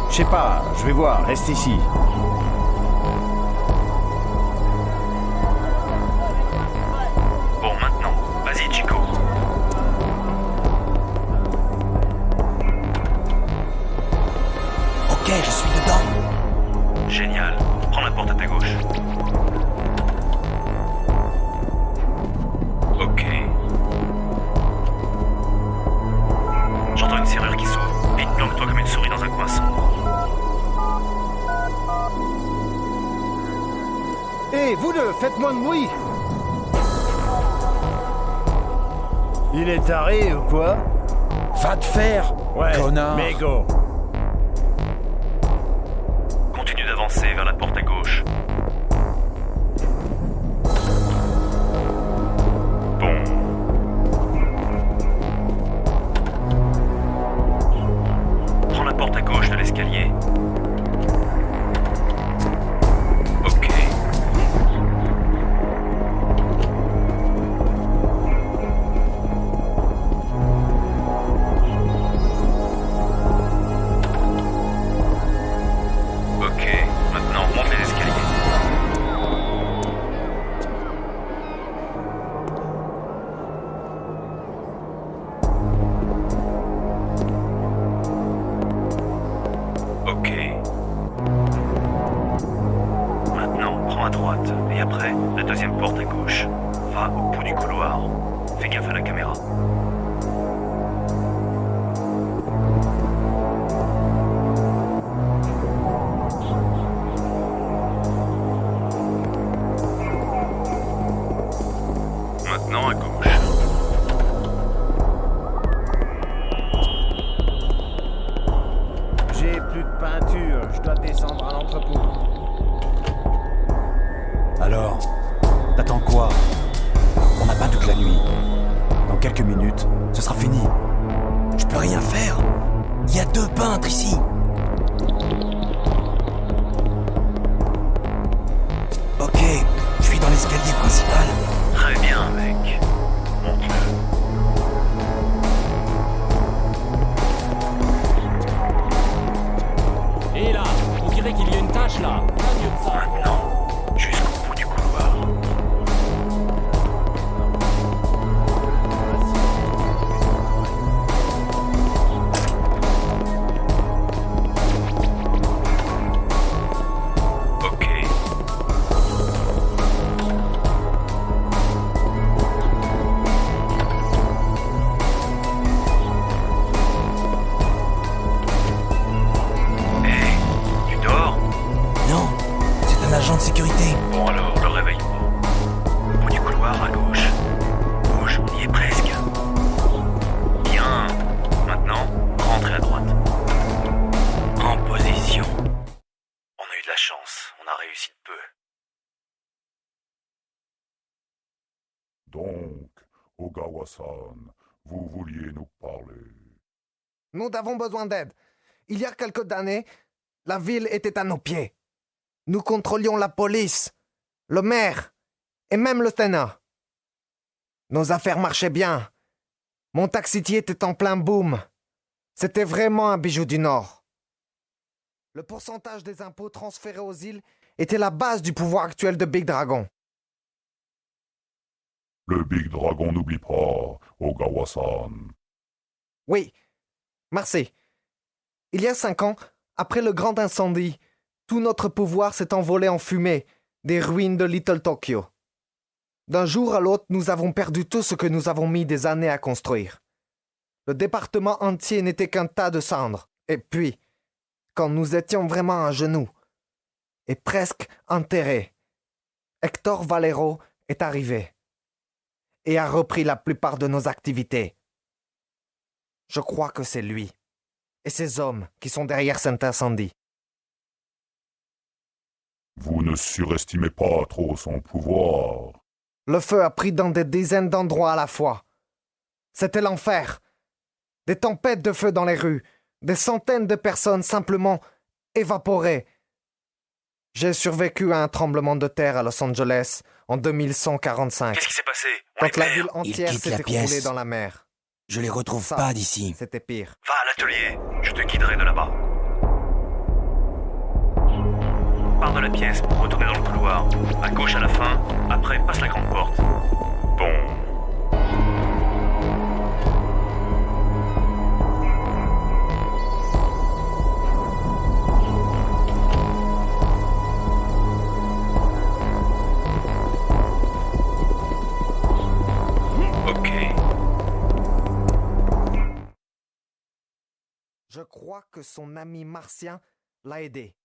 Je sais pas, je vais voir, reste ici. Bon, maintenant, vas-y, Chico. Ok, je suis dedans. Génial. Prends la porte à ta gauche. Ok. J'entends une serrure qui s'ouvre. Vite, planque-toi comme une souris dans un coin sombre. Hé, vous deux, faites-moi de bruit! Il est taré ou quoi? Va te faire, Ouais, connard. mais go! Continue d'avancer vers la porte à gauche. Bon. Prends la porte à gauche de l'escalier. Ok. Ok, maintenant monte les escaliers. Ok. Maintenant, prends à droite, et après, la deuxième porte à gauche. Va au bout du couloir. Fais gaffe à la caméra. Maintenant à gauche. J'ai plus de peinture, je dois descendre à l'entrepôt. Alors, t'attends quoi? On n'a pas toute la nuit. Dans quelques minutes, ce sera fini. Je peux rien faire. Il y a 2 peintres ici. Ok, je suis dans l'escalier principal. Très bien, mec. Monte-le. Et là, on dirait qu'il y a une tâche là. Pas mieux que ça. Maintenant, jusqu'au bout du couloir. Ok. Hé, tu dors? Non, c'est un agent de sécurité. Bon alors, le réveille pas. Au bout du couloir à gauche. Bouge, on y est presque. Bien. Maintenant, rentrez à droite. En position. On a eu de la chance, on a réussi de peu. Donc, Ogawa-san, vous vouliez nous parler. Nous avons besoin d'aide. Il y a quelques années, la ville était à nos pieds. Nous contrôlions la police, le maire et même le Sénat. Nos affaires marchaient bien. Montauk City était en plein boom. C'était vraiment un bijou du Nord. Le pourcentage des impôts transférés aux îles était la base du pouvoir actuel de Big Dragon. Le Big Dragon n'oublie pas, Ogawa-san. Oui, merci. Il y a 5 ans, après le grand incendie, tout notre pouvoir s'est envolé en fumée des ruines de Little Tokyo. D'un jour à l'autre, nous avons perdu tout ce que nous avons mis des années à construire. Le département entier n'était qu'un tas de cendres. Et puis, quand nous étions vraiment à genoux, et presque enterrés, Hector Valero est arrivé et a repris la plupart de nos activités. Je crois que c'est lui. Et ces hommes qui sont derrière cet incendie. Vous ne surestimez pas trop son pouvoir. Le feu a pris dans des dizaines d'endroits à la fois. C'était l'enfer. Des tempêtes de feu dans les rues. Des centaines de personnes simplement évaporées. J'ai survécu à un tremblement de terre à Los Angeles en 2145. Qu'est-ce qui s'est passé? On les Quand la perd. ville entière quitte s'est la écroulée pièce. dans la mer. Je les retrouve Ça, pas d'ici. C'était pire. Va à l'atelier, je te guiderai de là-bas. Pars de la pièce pour retourner dans le couloir. À gauche à la fin, après passe la grande porte. Bon. Ok. Je crois que son ami martien l'a aidé.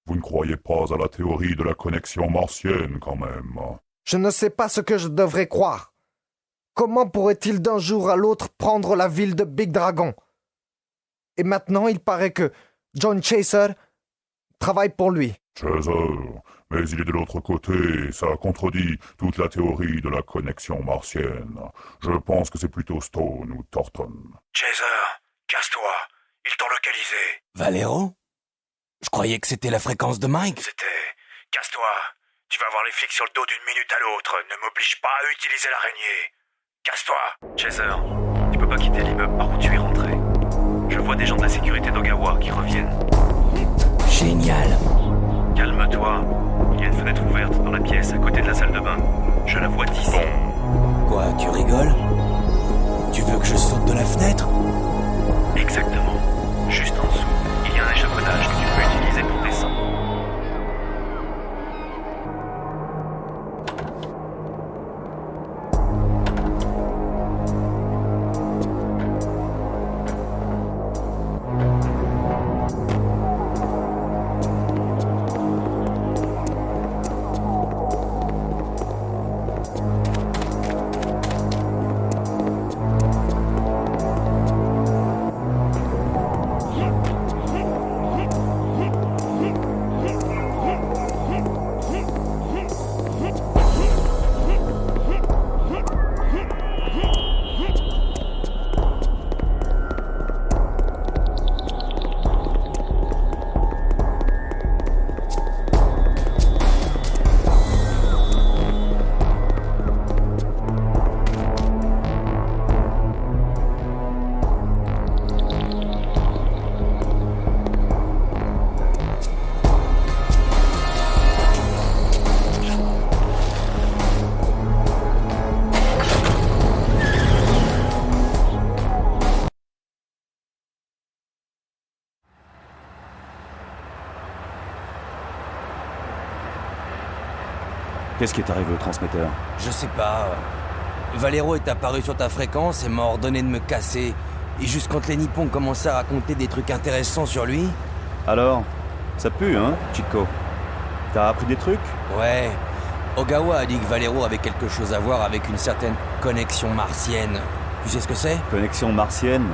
Vous ne croyez pas à la théorie de la connexion martienne, quand même. Je ne sais pas ce que je devrais croire. Comment pourrait-il d'un jour à l'autre prendre la ville de Big Dragon? Et maintenant, il paraît que John Chaser travaille pour lui. Chaser, mais il est de l'autre côté, et ça contredit toute la théorie de la connexion martienne. Je pense que c'est plutôt Stone ou Thornton. Chaser, casse-toi. Ils t'ont localisé. Valero? Je croyais que c'était la fréquence de Mike. C'était... Casse-toi. Tu vas voir les flics sur le dos d'une minute à l'autre. Ne m'oblige pas à utiliser l'araignée. Casse-toi. Chaser, tu peux pas quitter l'immeuble par où tu es rentré. Je vois des gens de la sécurité d'Ogawa qui reviennent. Génial. Calme-toi. Il y a une fenêtre ouverte dans la pièce à côté de la salle de bain. Je la vois d'ici. Quoi, tu rigoles? Tu veux que je saute de la fenêtre? Exactement. Juste en dessous, il y a un échafaudage que tu peux utiliser pour descendre. Qu'est-ce qui est arrivé au transmetteur? Je sais pas. Valero est apparu sur ta fréquence et m'a ordonné de me casser. Et juste quand les Nippons commençaient à raconter des trucs intéressants sur lui... Alors, ça pue, hein, Chico? T'as appris des trucs? Ouais. Ogawa a dit que Valero avait quelque chose à voir avec une certaine connexion martienne. Tu sais ce que c'est? Connexion martienne?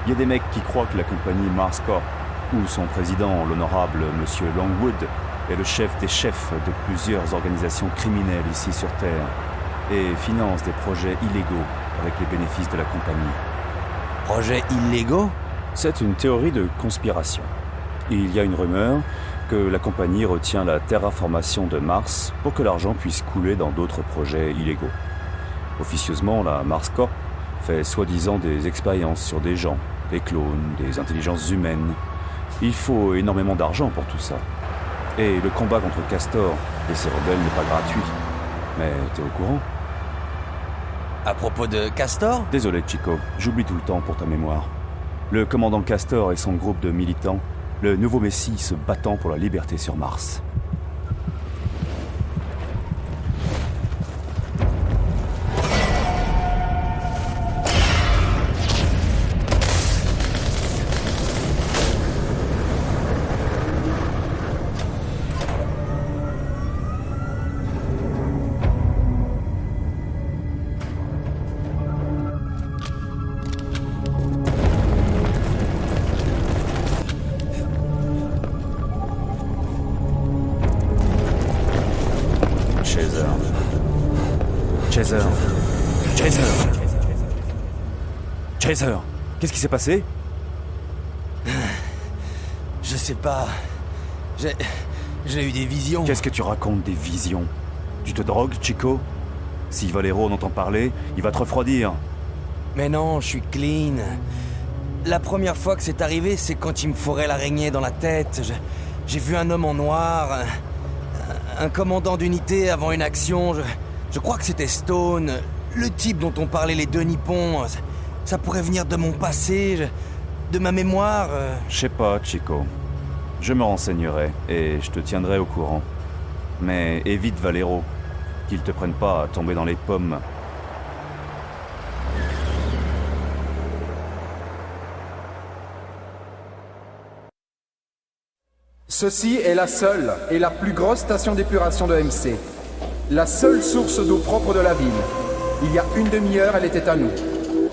Il y a des mecs qui croient que la compagnie Mars Corp, où son président, l'honorable Monsieur Longwood, est le chef des chefs de plusieurs organisations criminelles ici sur Terre, et finance des projets illégaux avec les bénéfices de la compagnie. Projets illégaux? C'est une théorie de conspiration. Il y a une rumeur que la compagnie retient la terraformation de Mars pour que l'argent puisse couler dans d'autres projets illégaux. Officieusement, la Mars Corp fait soi-disant des expériences sur des gens, des clones, des intelligences humaines. Il faut énormément d'argent pour tout ça. Et le combat contre Castor et ses rebelles n'est pas gratuit. Mais t'es au courant? À propos de Castor? Désolé Chico, j'oublie tout le temps pour ta mémoire. Le commandant Castor et son groupe de militants, le nouveau messie se battant pour la liberté sur Mars. Chaser. Chaser. Chaser. Chaser. Qu'est-ce qui s'est passé? Je sais pas. J'ai eu des visions. Qu'est-ce que tu racontes, des visions? Tu te drogues, Chico? Si Valero en entend parler, il va te refroidir. Mais non, je suis clean. La première fois que c'est arrivé, c'est quand il me fourrait l'araignée dans la tête. J'ai vu un homme en noir, un commandant d'unité avant une action. Je crois que c'était Stone, le type dont on parlait les deux Nippons. Ça pourrait venir de mon passé, de ma mémoire. Je sais pas, Chico. Je me renseignerai et je te tiendrai au courant. Mais évite Valero, qu'il te prenne pas à tomber dans les pommes. Ceci est la seule et la plus grosse station d'épuration de MC. La seule source d'eau propre de la ville. Il y a une demi-heure, elle était à nous.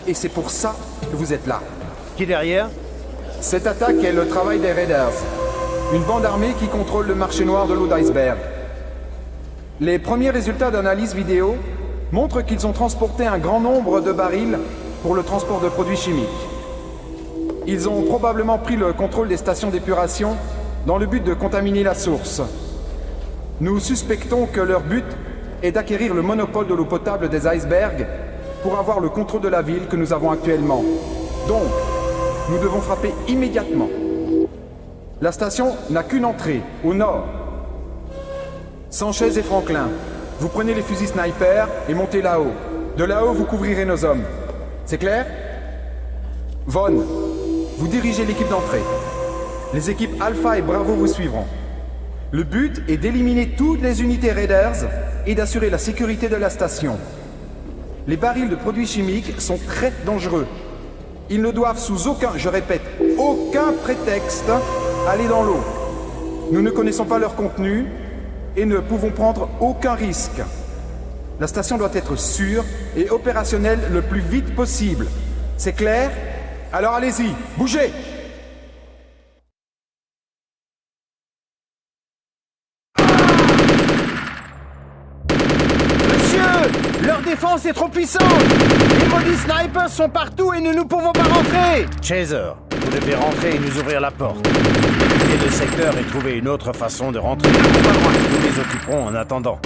Et c'est pour ça que vous êtes là. Qui derrière? Cette attaque est le travail des Raiders, une bande armée qui contrôle le marché noir de l'eau d'iceberg. Les premiers résultats d'analyse vidéo montrent qu'ils ont transporté un grand nombre de barils pour le transport de produits chimiques. Ils ont probablement pris le contrôle des stations d'épuration dans le but de contaminer la source. Nous suspectons que leur but est d'acquérir le monopole de l'eau potable des icebergs pour avoir le contrôle de la ville que nous avons actuellement. Donc, nous devons frapper immédiatement. La station n'a qu'une entrée, au nord. Sanchez et Franklin, vous prenez les fusils sniper et montez là-haut. De là-haut, vous couvrirez nos hommes. C'est clair? Von, vous dirigez l'équipe d'entrée. Les équipes Alpha et Bravo vous suivront. Le but est d'éliminer toutes les unités Raiders et d'assurer la sécurité de la station. Les barils de produits chimiques sont très dangereux. Ils ne doivent sous aucun, je répète, aucun prétexte aller dans l'eau. Nous ne connaissons pas leur contenu et ne pouvons prendre aucun risque. La station doit être sûre et opérationnelle le plus vite possible. C'est clair? Alors allez-y, bougez! Leur défense est trop puissante! Les maudits snipers sont partout et nous ne pouvons pas rentrer! Chaser, vous devez rentrer et nous ouvrir la porte. Quitter le secteur et trouver une autre façon de rentrer. Nous les occuperons en attendant.